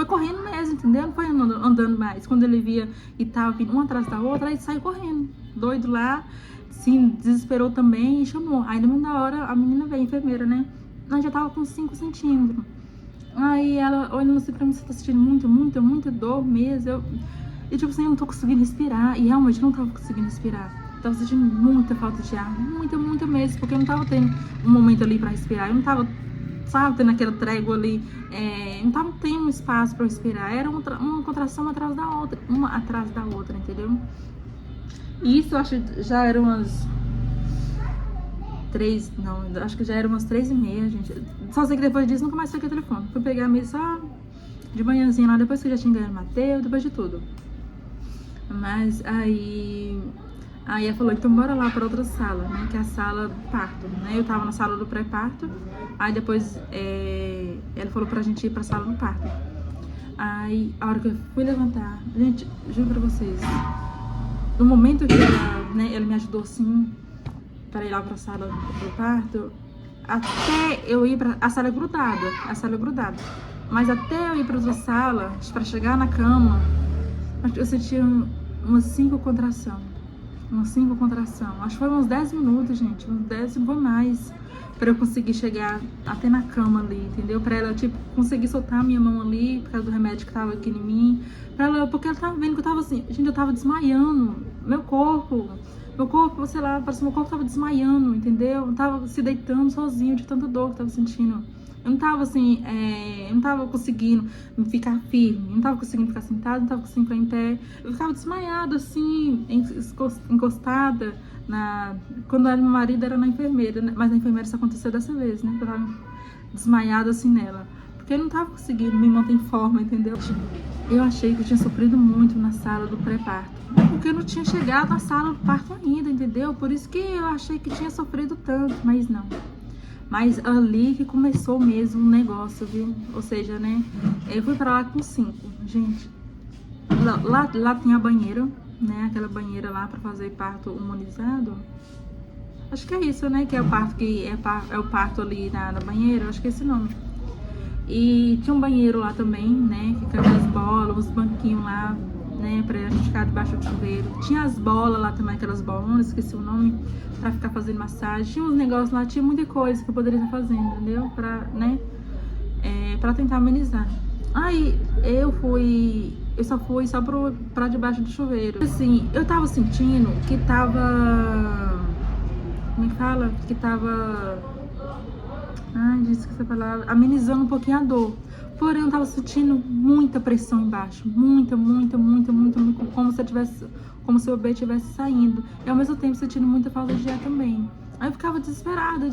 correndo mesmo, entendeu? Não foi andando mais. Quando ele via e tava vindo um atrás da outra, aí ele saiu correndo, doido lá, se desesperou também e chamou. Aí no meio da hora a menina veio, a enfermeira, né? Ela já tava com 5 centímetros. Aí ela olhando assim pra mim, você tá sentindo muita dor mesmo. E tipo assim, eu não tô conseguindo respirar. E realmente não tava conseguindo respirar. Tava sentindo muita falta de ar, muita mesmo, porque eu não tava tendo um momento ali pra respirar. Eu não tava, sabe, tendo aquela trégua ali, não tava tendo espaço pra respirar. Era uma contração atrás da outra, uma atrás da outra, entendeu? E isso eu acho que já eram umas 3, não, acho que já eram umas 3h30, gente. Só sei que depois disso nunca mais peguei o telefone. Fui pegar a mesa só de manhãzinha lá, depois que eu já tinha ganhado o Mateus, depois de tudo. Mas aí ela falou, então bora lá pra outra sala, né, que é a sala do parto, né? Eu tava na sala do pré-parto, aí depois ela falou pra gente ir pra sala do parto. Aí, a hora que eu fui levantar, gente, juro pra vocês, no momento que ela me ajudou assim, para ir lá pra sala do parto, até eu ir pra... A sala é grudada, mas até eu ir pra outra sala, pra chegar na cama, eu sentia umas 5 contrações. Acho que foi uns 10 minutos, gente, uns 10, não vou mais, pra eu conseguir chegar até na cama ali, entendeu? Pra ela, tipo, conseguir soltar a minha mão ali, por causa do remédio que tava aqui em mim, porque ela tava vendo que eu tava assim, gente, eu tava desmaiando, meu corpo, sei lá, parece que meu corpo tava desmaiando, entendeu? Eu tava se deitando sozinho de tanta dor que eu tava sentindo. Eu não tava assim, eu não tava conseguindo ficar firme, não tava conseguindo ficar sentada, não tava conseguindo ficar em pé. Eu ficava desmaiada, assim, encostada quando era meu marido era na enfermeira, né? Mas na enfermeira isso aconteceu dessa vez, né? Eu tava desmaiada assim nela, porque eu não tava conseguindo me manter em forma, entendeu? Eu achei que eu tinha sofrido muito na sala do pré-parto, porque eu não tinha chegado na sala do parto ainda, entendeu? Por isso que eu achei que tinha sofrido tanto, mas não. Mas ali que começou mesmo o negócio, viu? Ou seja, né? Eu fui pra lá com 5, gente. Lá tem a banheira, né? Aquela banheira lá pra fazer parto humanizado. Acho que é isso, né? Que é o parto é o parto ali na banheira. Acho que é esse nome. E tinha um banheiro lá também, né? Que tinha as bolas, os banquinhos lá, né? Pra gente ficar debaixo do chuveiro. Tinha as bolas lá também, aquelas bolonas, esqueci o nome, pra ficar fazendo massagem. Tinha uns negócios lá, tinha muita coisa que eu poderia estar fazendo, entendeu? Pra, né? Pra tentar amenizar. Aí eu só fui pra debaixo do chuveiro. Assim, eu tava sentindo que tava... Como é que fala? Que tava... Ai, disse que essa palavra... Amenizando um pouquinho a dor. Porém, eu tava sentindo muita pressão embaixo. Muita. Como se o bebê estivesse saindo. E ao mesmo tempo sentindo muita falta de ar também. Aí eu ficava desesperada,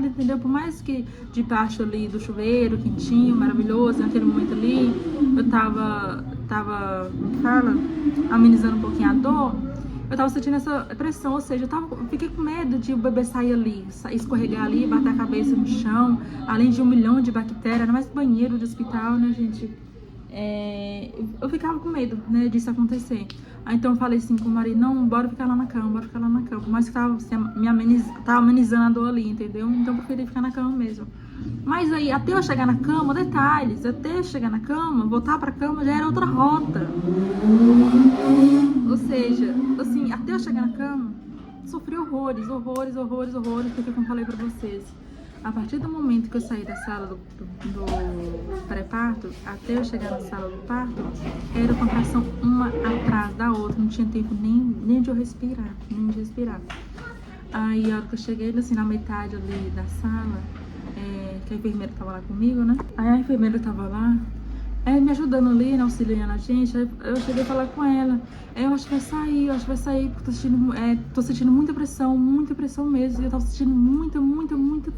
entendeu? Por mais que debaixo ali do chuveiro, quentinho, maravilhoso, naquele momento ali, eu tava, como fala? Amenizando um pouquinho a dor. Eu tava sentindo essa pressão, ou seja, eu fiquei com medo de o bebê sair ali, escorregar ali, bater a cabeça no chão, além de 1 milhão de bactérias, era mais banheiro de hospital, né, gente? Eu ficava com medo, né, disso acontecer. Aí então eu falei assim com o marido, não, bora ficar lá na cama, mas tava amenizando a dor ali, entendeu? Então eu preferi ficar na cama mesmo. Mas aí, até eu chegar na cama, detalhes, até eu chegar na cama, voltar pra cama já era outra rota. Ou seja, assim, até eu chegar na cama, sofri horrores, porque como eu falei pra vocês, a partir do momento que eu saí da sala do pré-parto, até eu chegar na sala do parto, era contração uma atrás da outra, não tinha tempo nem de eu respirar, Aí, a hora que eu cheguei, assim, na metade ali da sala, que a enfermeira tava lá comigo, né? Aí a enfermeira tava lá, me ajudando ali, né, auxiliando a gente. Aí eu cheguei a falar com ela. Eu acho que vai sair, porque tô sentindo muita pressão mesmo. E eu tava sentindo muita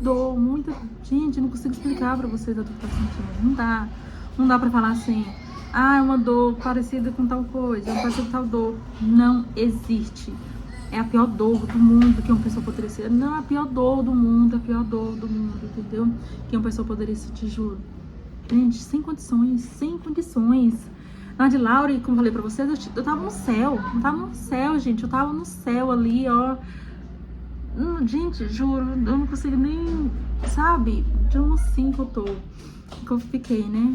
dor, muita... Gente, eu não consigo explicar pra vocês a dor que eu tô sentindo. Não dá pra falar assim, é uma dor parecida com tal coisa, parecida com tal dor. Não existe. É a pior dor do mundo que uma pessoa poderia ser. Não, a pior dor do mundo, entendeu? Que uma pessoa poderia sentir, juro. Gente, sem condições. Na de Laura, como eu falei pra vocês, eu tava no céu. Eu tava no céu, gente. Eu tava no céu ali, ó. Gente, juro, eu não consigo nem, sabe? De um assim que eu tô. Que eu fiquei, né?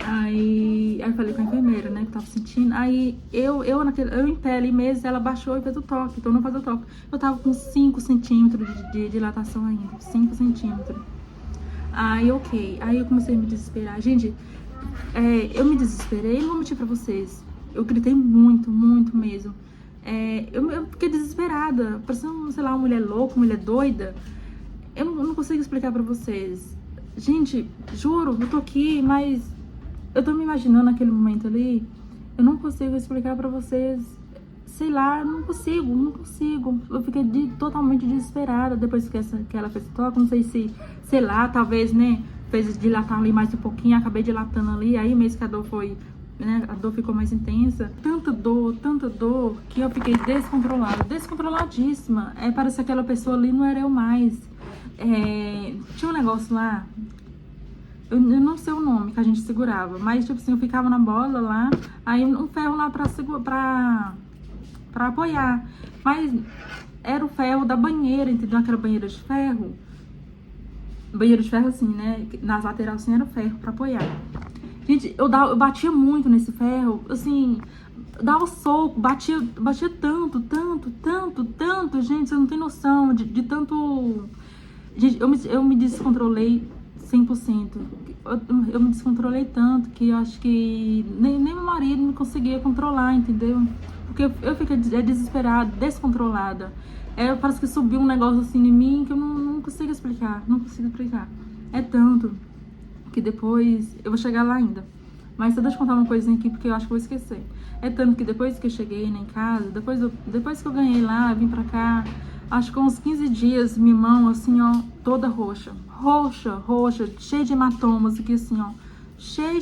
Aí eu falei com a enfermeira, né, que tava sentindo. Aí eu em pé ali mesmo, ela baixou e fez o toque. Então não faz o toque. Eu tava com 5 centímetros de dilatação ainda. 5 centímetros. Aí, ok. Aí eu comecei a me desesperar. Gente, eu me desesperei, não vou mentir pra vocês. Eu gritei muito mesmo. Eu fiquei desesperada. Parecendo, sei lá, uma mulher louca, uma mulher doida. Eu não consigo explicar pra vocês. Gente, juro, eu tô aqui, mas eu tô me imaginando naquele momento ali. Eu não consigo explicar pra vocês. Sei lá, eu não consigo. Eu fiquei totalmente desesperada depois que ela fez o toque. Não sei se, sei lá, talvez, né, fez dilatar ali mais um pouquinho. Acabei dilatando ali, aí mesmo que a dor foi, né, a dor ficou mais intensa. Tanta dor, que eu fiquei descontroladíssima. Parece que aquela pessoa ali não era eu mais. Tinha um negócio lá, eu não sei o nome que a gente segurava, mas tipo assim, eu ficava na bola lá, aí um ferro lá pra apoiar, mas era o ferro da banheira, entendeu? Aquela banheira de ferro assim, né, nas laterais assim era o ferro pra apoiar. Gente, eu batia muito nesse ferro, assim, dava soco, batia tanto, gente, você não tem noção de tanto... Gente, eu me descontrolei 100%. Eu me descontrolei tanto que eu acho que nem meu marido me conseguia controlar, entendeu? Porque eu fiquei desesperada, descontrolada. Parece que subiu um negócio assim em mim que eu não consigo explicar. É tanto que depois... Eu vou chegar lá ainda. Mas só deixa eu contar uma coisinha aqui, porque eu acho que eu vou esquecer. É tanto que depois que eu cheguei, né, em casa, depois que eu ganhei lá, vim pra cá... Acho que uns 15 dias, minha mão, assim, ó, toda roxa, cheia de hematomas aqui, assim, ó. Cheia,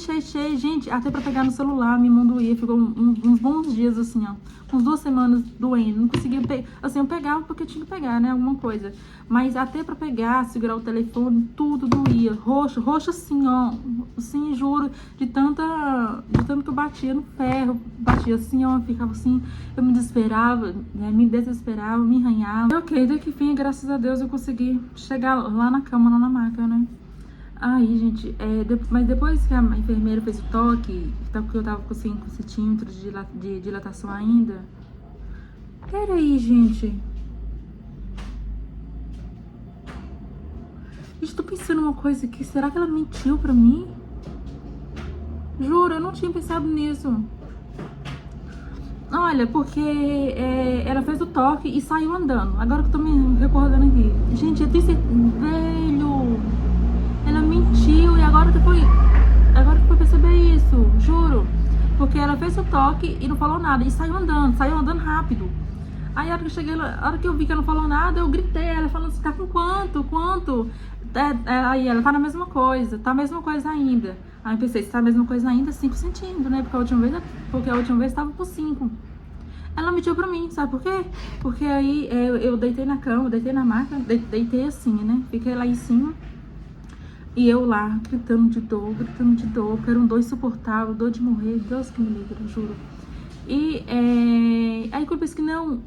gente, até pra pegar no celular, minha mão doía, ficou uns bons dias, assim, ó. Uns 2 semanas doendo, não conseguia pegar, assim, eu pegava porque tinha que pegar, né, alguma coisa. Mas até pra pegar, segurar o telefone, tudo doía, roxo assim, ó, assim, juro, de tanto que eu batia no ferro, batia assim, ó, ficava assim, eu me desesperava, né, me arranhava. Ok, daí que fim, graças a Deus, eu consegui chegar lá na cama, lá na maca, né. Aí, gente, mas depois que a enfermeira fez o toque, que eu tava com 5 centímetros de dilatação ainda. Peraí, gente. Gente, tô pensando uma coisa aqui. Será que ela mentiu pra mim? Juro, eu não tinha pensado nisso. Olha, porque ela fez o toque e saiu andando. Agora que eu tô me recordando aqui. Gente, eu tenho certeza... Velho... Ela mentiu e agora que foi perceber isso, juro. Porque ela fez o toque e não falou nada. E saiu andando rápido. Aí a hora que eu cheguei, a hora que eu vi que ela não falou nada, eu gritei. Ela falou assim, tá com quanto? Aí ela, tá na mesma coisa, ainda. Aí eu pensei, se tá a mesma coisa ainda, 5 centímetros, né? Porque a última vez tava com 5. Ela mentiu pra mim, sabe por quê? Porque aí eu deitei na cama, deitei na maca, deitei assim, né? Fiquei lá em cima. E eu lá, gritando de dor, porque era um dor insuportável, dor de morrer, Deus que me livre, eu juro. E aí quando eu pensei que não,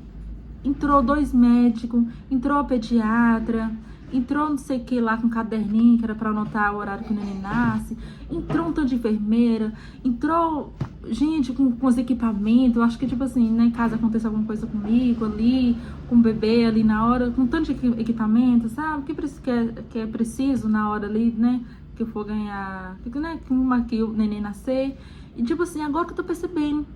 entrou 2 médicos, entrou a pediatra, entrou não sei o que lá com um caderninho, que era pra anotar o horário que o neném nasce, entrou um tanto de enfermeira, entrou gente com os equipamentos. Eu acho que tipo assim, né, em casa acontece alguma coisa comigo ali, com o bebê ali na hora, com tanto de equipamento, sabe, que é preciso na hora ali, né, que eu for ganhar, né, que o neném nascer. E tipo assim, agora que eu tô percebendo,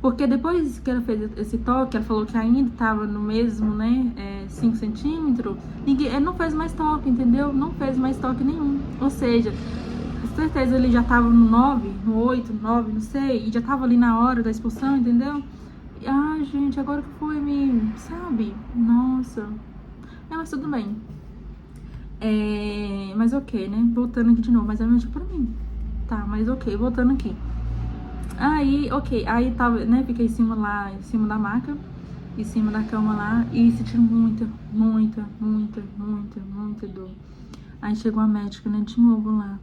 Porque depois que ela fez esse toque, ela falou que ainda tava no mesmo, né, 5 centímetros, ninguém, não fez mais toque, entendeu? Não fez mais toque nenhum. Ou seja, com certeza ele já tava no 9, no 8, 9, não sei, e já tava ali na hora da expulsão, entendeu? E, ai, gente, agora que foi me, sabe? Nossa. Mas tudo bem. Mas ok, né? Voltando aqui de novo, mas é mentiu pra mim. Tá, mas ok, voltando aqui. Aí, ok, aí tava, né? Fiquei em cima lá, em cima da maca, em cima da cama lá, e sentindo muita, muita, muita, muita, muita dor. Aí chegou a médica, né? De novo lá.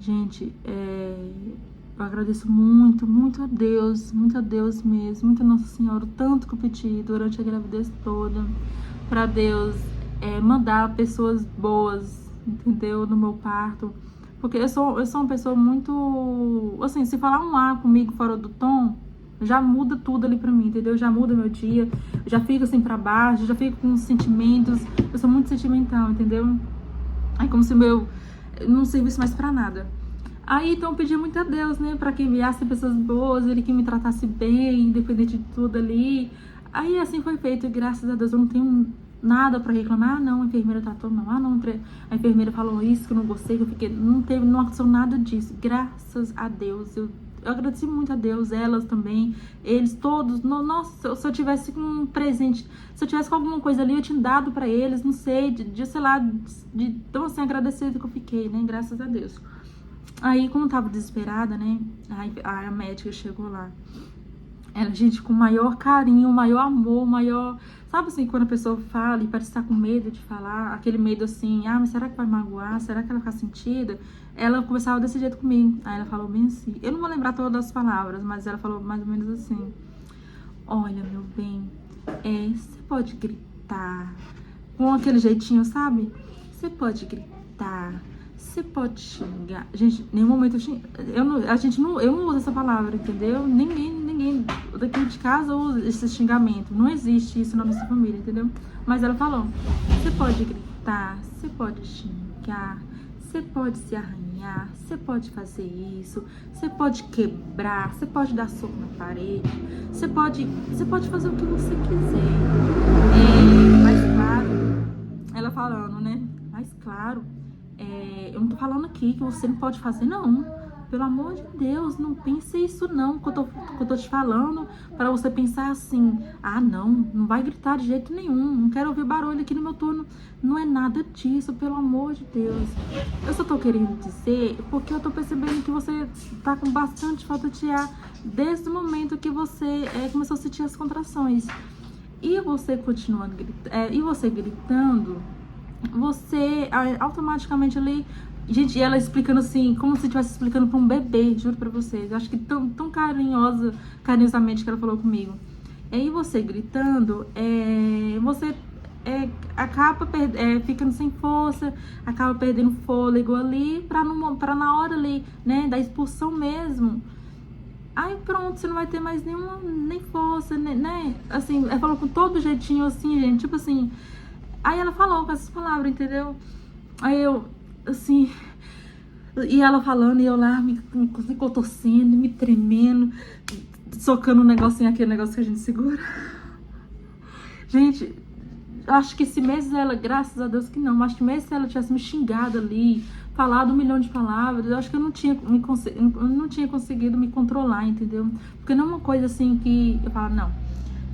Gente, eu agradeço muito, muito a Deus mesmo, muito a Nossa Senhora, o tanto que eu pedi durante a gravidez toda, pra Deus mandar pessoas boas, entendeu? No meu parto. Porque eu sou uma pessoa muito, assim, se falar um A comigo fora do tom, já muda tudo ali pra mim, entendeu? Já muda meu dia, já fico assim pra baixo, já fico com sentimentos, eu sou muito sentimental, entendeu? É como se o meu não servisse mais pra nada. Aí, então, eu pedi muito a Deus, né, pra que enviasse pessoas boas, ele que me tratasse bem, independente de tudo ali. Aí, assim foi feito, e graças a Deus eu não tenho nada pra reclamar. Ah, não, a enfermeira tratou, não. Ah, não, a enfermeira falou isso, que eu não gostei, que eu fiquei... Não aconteceu nada disso, graças a Deus. Eu agradeci muito a Deus, elas também, eles todos. Nossa, se eu tivesse com um presente, se eu tivesse com alguma coisa ali, eu tinha dado pra eles, não sei, sei lá, tão assim, agradecida que eu fiquei, né, graças a Deus. Aí, como eu tava desesperada, né, a médica chegou lá. Ela, gente, com o maior carinho, o maior amor, o maior... Sabe assim, quando a pessoa fala e parece estar com medo de falar, aquele medo assim, ah, mas será que vai magoar? Será que ela vai ficar sentida? Ela conversava desse jeito comigo. Aí ela falou bem assim, eu não vou lembrar todas as palavras, mas ela falou mais ou menos assim: olha, meu bem, você pode gritar, com aquele jeitinho, sabe? Você pode gritar, você pode xingar. Gente, em nenhum momento eu xingo. Eu não uso essa palavra, entendeu? Ninguém daqui de casa usa esse xingamento. Não existe isso na nossa família, entendeu? Mas ela falou: você pode gritar, você pode xingar, você pode se arranhar, você pode fazer isso, você pode quebrar, você pode dar soco na parede, você pode fazer o que você quiser. Mas claro, ela falando, né? Mas claro, eu não tô falando aqui que você não pode fazer, não. Pelo amor de Deus, não pense isso não, que eu tô te falando, para você pensar assim, ah não vai gritar de jeito nenhum, não quero ouvir barulho aqui no meu turno. Não é nada disso, pelo amor de Deus. Eu só tô querendo dizer, porque eu tô percebendo que você tá com bastante falta de ar, desde o momento que você começou a sentir as contrações. E você continuando e você gritando, você automaticamente ali... Gente, ela explicando assim, como se estivesse explicando pra um bebê, juro pra vocês. Eu acho que tão carinhosamente que ela falou comigo. E aí você gritando, você acaba ficando sem força, acaba perdendo fôlego ali, pra na hora ali, né, da expulsão mesmo. Aí pronto, você não vai ter mais nem força, né? Assim, ela falou com todo jeitinho assim, gente, tipo assim. Aí ela falou com essas palavras, entendeu? Aí eu, assim, e ela falando, e eu lá me contorcendo, me tremendo, socando um negocinho, aquele negócio que a gente segura. Gente, acho que esse mês ela, graças a Deus que não, mas acho que mesmo se ela tivesse me xingado ali, falado 1 milhão de palavras, eu acho que eu não tinha conseguido me controlar, entendeu? Porque não é uma coisa assim que eu falo, não,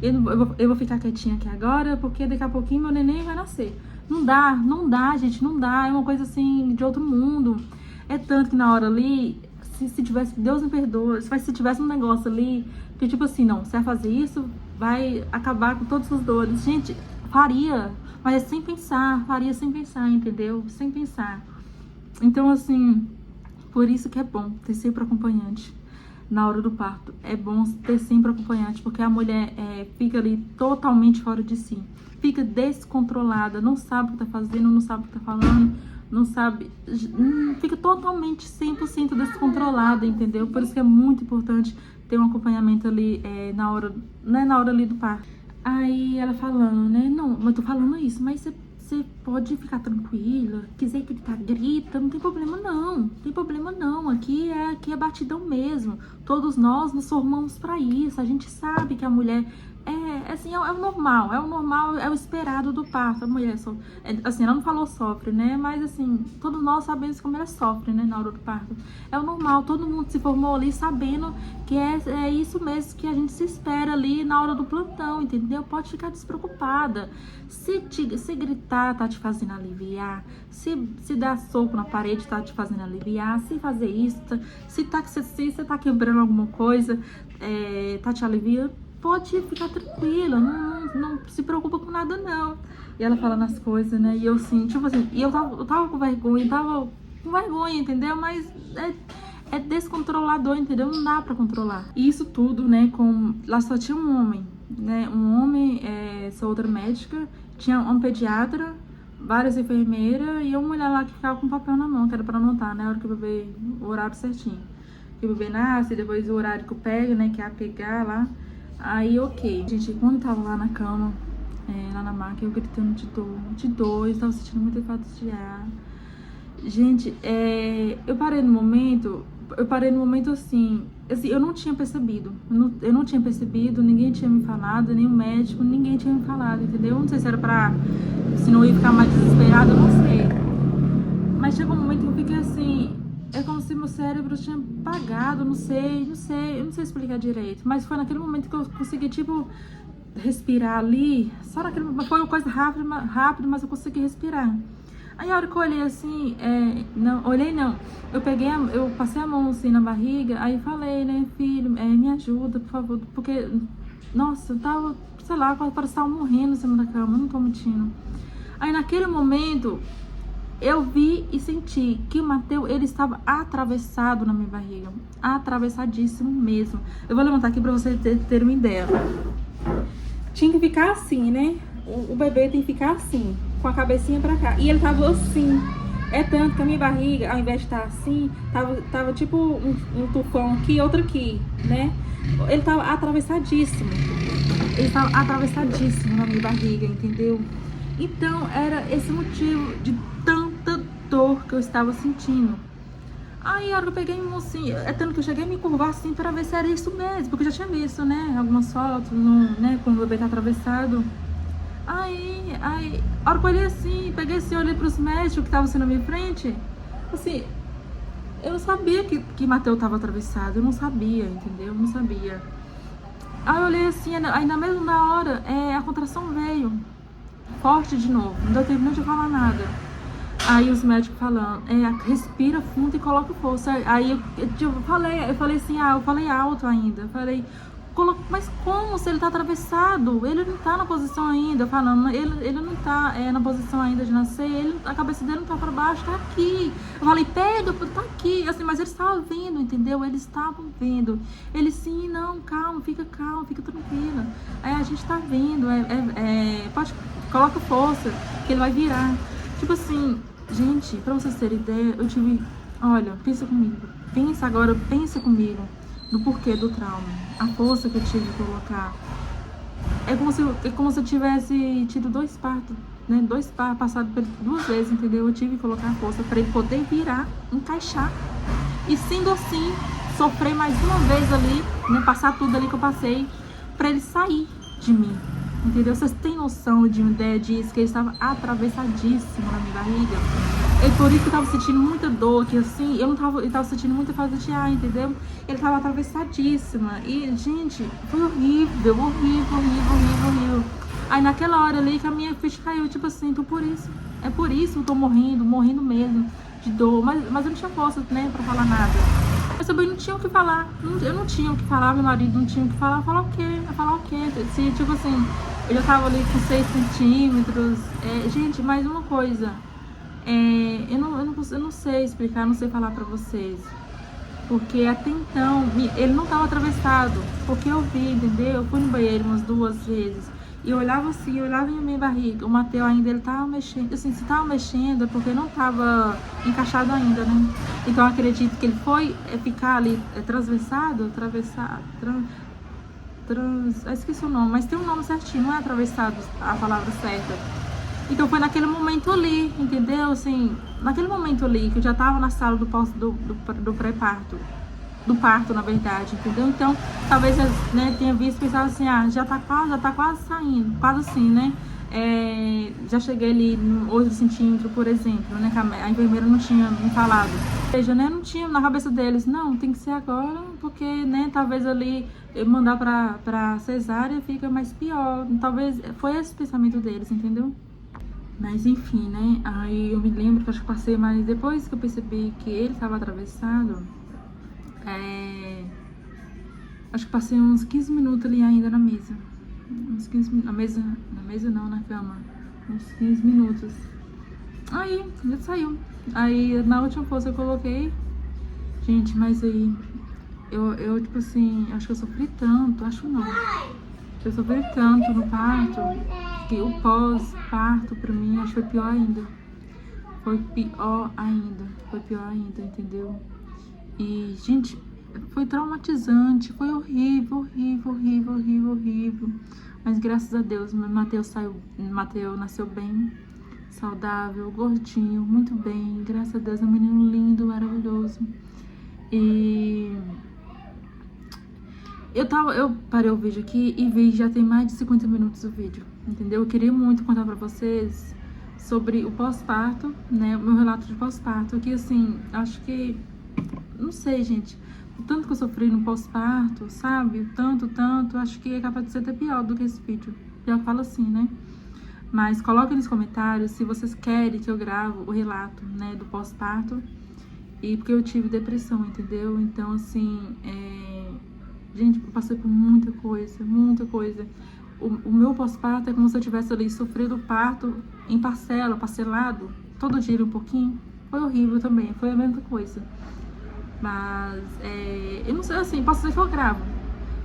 eu vou ficar quietinha aqui agora, porque daqui a pouquinho meu neném vai nascer. Não dá, gente, não dá. É uma coisa assim de outro mundo. É tanto que na hora ali, se tivesse, Deus me perdoa, se tivesse um negócio ali, que tipo assim, não, você vai fazer isso, vai acabar com todas as dores. Gente, faria, mas sem pensar, faria sem pensar, entendeu? Sem pensar. Então, assim, por isso que é bom ter sempre acompanhante na hora do parto. É bom ter sempre acompanhante, porque a mulher fica ali totalmente fora de si. Fica descontrolada, não sabe o que tá fazendo, não sabe o que tá falando, não sabe, fica totalmente 100% descontrolada, entendeu? Por isso que é muito importante ter um acompanhamento ali na hora ali do parto. Aí ela falando, né, não, mas eu tô falando isso, mas você pode ficar tranquila, quiser gritar, grita, não tem problema não, não tem problema não, aqui é batidão mesmo, todos nós nos formamos para isso, a gente sabe que a mulher assim, é o normal, é o esperado do parto, a mulher assim, ela não falou sofre, né, mas assim, todos nós sabemos como ela sofre, né, na hora do parto, é o normal, todo mundo se formou ali sabendo que é isso mesmo que a gente se espera ali na hora do plantão, entendeu? Pode ficar despreocupada, se gritar tá te fazendo aliviar, se dar soco na parede tá te fazendo aliviar, se fazer isso, se você tá quebrando alguma coisa, tá te aliviando, pode ficar tranquila, não se preocupa com nada não. E ela falando as coisas, né, e eu assim, tipo assim, e eu tava com vergonha, entendeu? Mas é descontrolador, entendeu? Não dá pra controlar. E isso tudo, né, lá só tinha um homem, né, sou outra médica, tinha um pediatra, várias enfermeiras e uma mulher lá que ficava com papel na mão, que era pra anotar, né, a hora que o bebê, o horário certinho. Que o bebê nasce, depois o horário que eu pego, né, que é a pegar lá. Aí, ok. Gente, quando eu tava lá na cama, lá na maca, eu gritando de dor, eu estava sentindo muita falta de ar. Gente, eu parei no momento assim, eu não tinha percebido. Eu não tinha percebido, ninguém tinha me falado, nem o médico, ninguém tinha me falado, entendeu? Não sei se era se não ia ficar mais desesperada, eu não sei. Mas chegou um momento que eu fiquei assim, é como se meu cérebro tinha apagado, eu não sei explicar direito. Mas foi naquele momento que eu consegui, tipo, respirar ali, só naquele momento, foi uma coisa rápida, mas eu consegui respirar. Aí a hora que eu olhei assim, eu passei a mão assim na barriga, aí falei, né, filho, me ajuda, por favor, porque, nossa, eu tava, sei lá, parece que eu tava morrendo em cima da cama, eu não tô mentindo. Aí naquele momento, eu vi e senti que o Matheus, ele estava atravessado na minha barriga, atravessadíssimo mesmo. Eu vou levantar aqui pra vocês terem uma ideia. Tinha que ficar assim, né? O bebê tem que ficar assim, com a cabecinha pra cá. E ele tava assim. É tanto que a minha barriga, ao invés de estar assim, tava tipo um tufão aqui, outro aqui, né? Ele tava atravessadíssimo. Ele tava atravessadíssimo na minha barriga, entendeu? Então, era esse motivo de tanta dor que eu estava sentindo. Aí, a hora que eu peguei, assim, tanto que eu cheguei a me curvar assim pra ver se era isso mesmo, porque eu já tinha visto, né, algumas fotos, né, quando o bebê tá atravessado. Aí, a hora que eu olhei assim, peguei assim, olhei pros médicos que estavam assim na minha frente, assim, eu não sabia que Matheus tava atravessado, eu não sabia, entendeu? Eu não sabia. Aí eu olhei assim, ainda mesmo na hora, a contração veio. Forte de novo, não deu tempo nem de falar nada. Aí os médicos falando, respira fundo e coloca força. Aí eu falei assim, eu falei alto ainda. Eu falei, mas como se ele tá atravessado? Ele não tá na posição ainda, falando, ele não tá na posição ainda de nascer, a cabeça dele não tá pra baixo, tá aqui. Eu falei, pega, tá aqui, assim, mas eles estavam vendo, entendeu? Eles estavam vendo. Ele, sim, não, calma, fica tranquila. Aí a gente tá vendo, coloca força, que ele vai virar. Tipo assim, gente, pra vocês terem ideia, olha, pensa comigo no porquê do trauma. A força que eu tive que colocar. É como se eu tivesse tido 2 partos, né? 2 partos passados por 2 vezes, entendeu? Eu tive que colocar a força pra ele poder virar, encaixar. E sendo assim, sofrer mais uma vez ali, né? Passar tudo ali que eu passei, pra ele sair de mim. Entendeu? Vocês têm noção de uma ideia disso? Que ele estava atravessadíssimo na minha barriga. É por isso que eu tava sentindo muita dor, que assim, eu tava sentindo muita falta de ar, entendeu? Ele tava atravessadíssima. E, gente, foi horrível. Aí naquela hora ali que a minha ficha caiu, tipo assim, é por isso que eu tô morrendo mesmo de dor. Mas eu não tinha força, né, pra falar nada. Eu também não tinha o que falar. Eu não tinha o que falar, meu marido não tinha o que falar. Falar o quê? Se, tipo assim, eu já tava ali com 6 centímetros. Gente, mais uma coisa. Eu não sei explicar, não sei falar pra vocês. Porque até então, ele não tava atravessado. Porque eu vi, entendeu? Eu fui no banheiro umas 2 vezes. E eu olhava assim, eu olhava em minha barriga. O Matheus ainda, ele tava mexendo. Assim, se tava mexendo é porque não tava encaixado ainda, né? Então eu acredito que ele foi ficar ali transversado. Eu esqueci o nome, mas tem um nome certinho, não é atravessado a palavra certa. Então foi naquele momento ali, entendeu? Assim, naquele momento ali que eu já tava na sala do pré-parto, do parto, na verdade, entendeu? Então, talvez, né, tenha visto e pensado assim, ah, já tá quase saindo, quase assim, né? Já cheguei ali no 8 centímetros, por exemplo, né? Que a enfermeira não tinha me falado. Ou seja, né? Não tinha na cabeça deles, não, tem que ser agora, porque, né? Talvez ali eu mandar pra cesárea fica mais pior. Talvez foi esse o pensamento deles, entendeu? Mas enfim, né? Aí eu me lembro que acho que passei mais. Depois que eu percebi que ele estava atravessado, acho que passei uns 15 minutos ali ainda na mesa. Uns 15 minutos. Na mesa não, na cama. Uns 15 minutos. Aí, já saiu. Aí na última força eu coloquei. Gente, mas aí eu tipo assim, acho que eu sofri tanto, acho não. Eu sofri tanto no parto que o pós-parto pra mim acho que foi pior ainda. Foi pior ainda, entendeu? E, gente, foi traumatizante, foi horrível, horrível, horrível, horrível, horrível. Mas graças a Deus, Mateus nasceu bem, saudável, gordinho, muito bem. Graças a Deus, é um menino lindo, maravilhoso. E eu parei o vídeo aqui e vi, já tem mais de 50 minutos o vídeo, entendeu? Eu queria muito contar pra vocês sobre o pós-parto, né? O meu relato de pós-parto, que assim, acho que, não sei, gente, o tanto que eu sofri no pós-parto, sabe? O tanto, acho que é capaz de ser até pior do que esse vídeo. Pior que fala assim, né? Mas coloquem nos comentários se vocês querem que eu gravo o relato, né, do pós-parto. E porque eu tive depressão, entendeu? Então, assim, gente, eu passei por muita coisa, muita coisa. O meu pós-parto é como se eu tivesse ali sofrido o parto em parcelado, todo dia um pouquinho. Foi horrível também, foi a mesma coisa. Mas, eu não sei, assim, posso dizer que eu gravo,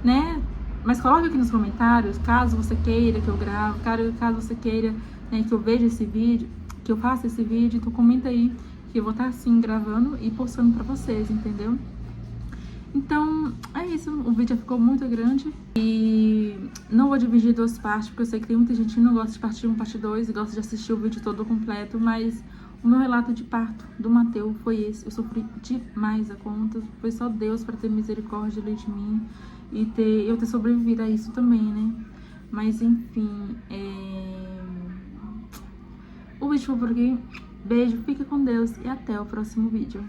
né? Mas coloque aqui nos comentários, caso você queira que eu grave, caso você queira, né, que eu veja esse vídeo, que eu faça esse vídeo, então comenta aí, que eu vou estar, assim, gravando e postando pra vocês, entendeu? Então, é isso, o vídeo já ficou muito grande e não vou dividir duas partes, porque eu sei que tem muita gente que não gosta de parte 1, parte 2 e gosta de assistir o vídeo todo completo, mas o meu relato de parto do Mateus foi esse. Eu sofri demais a conta, foi só Deus para ter misericórdia ali de mim e eu ter sobrevivido a isso também, né? Mas enfim, o vídeo foi por aqui. Beijo, fique com Deus e até o próximo vídeo.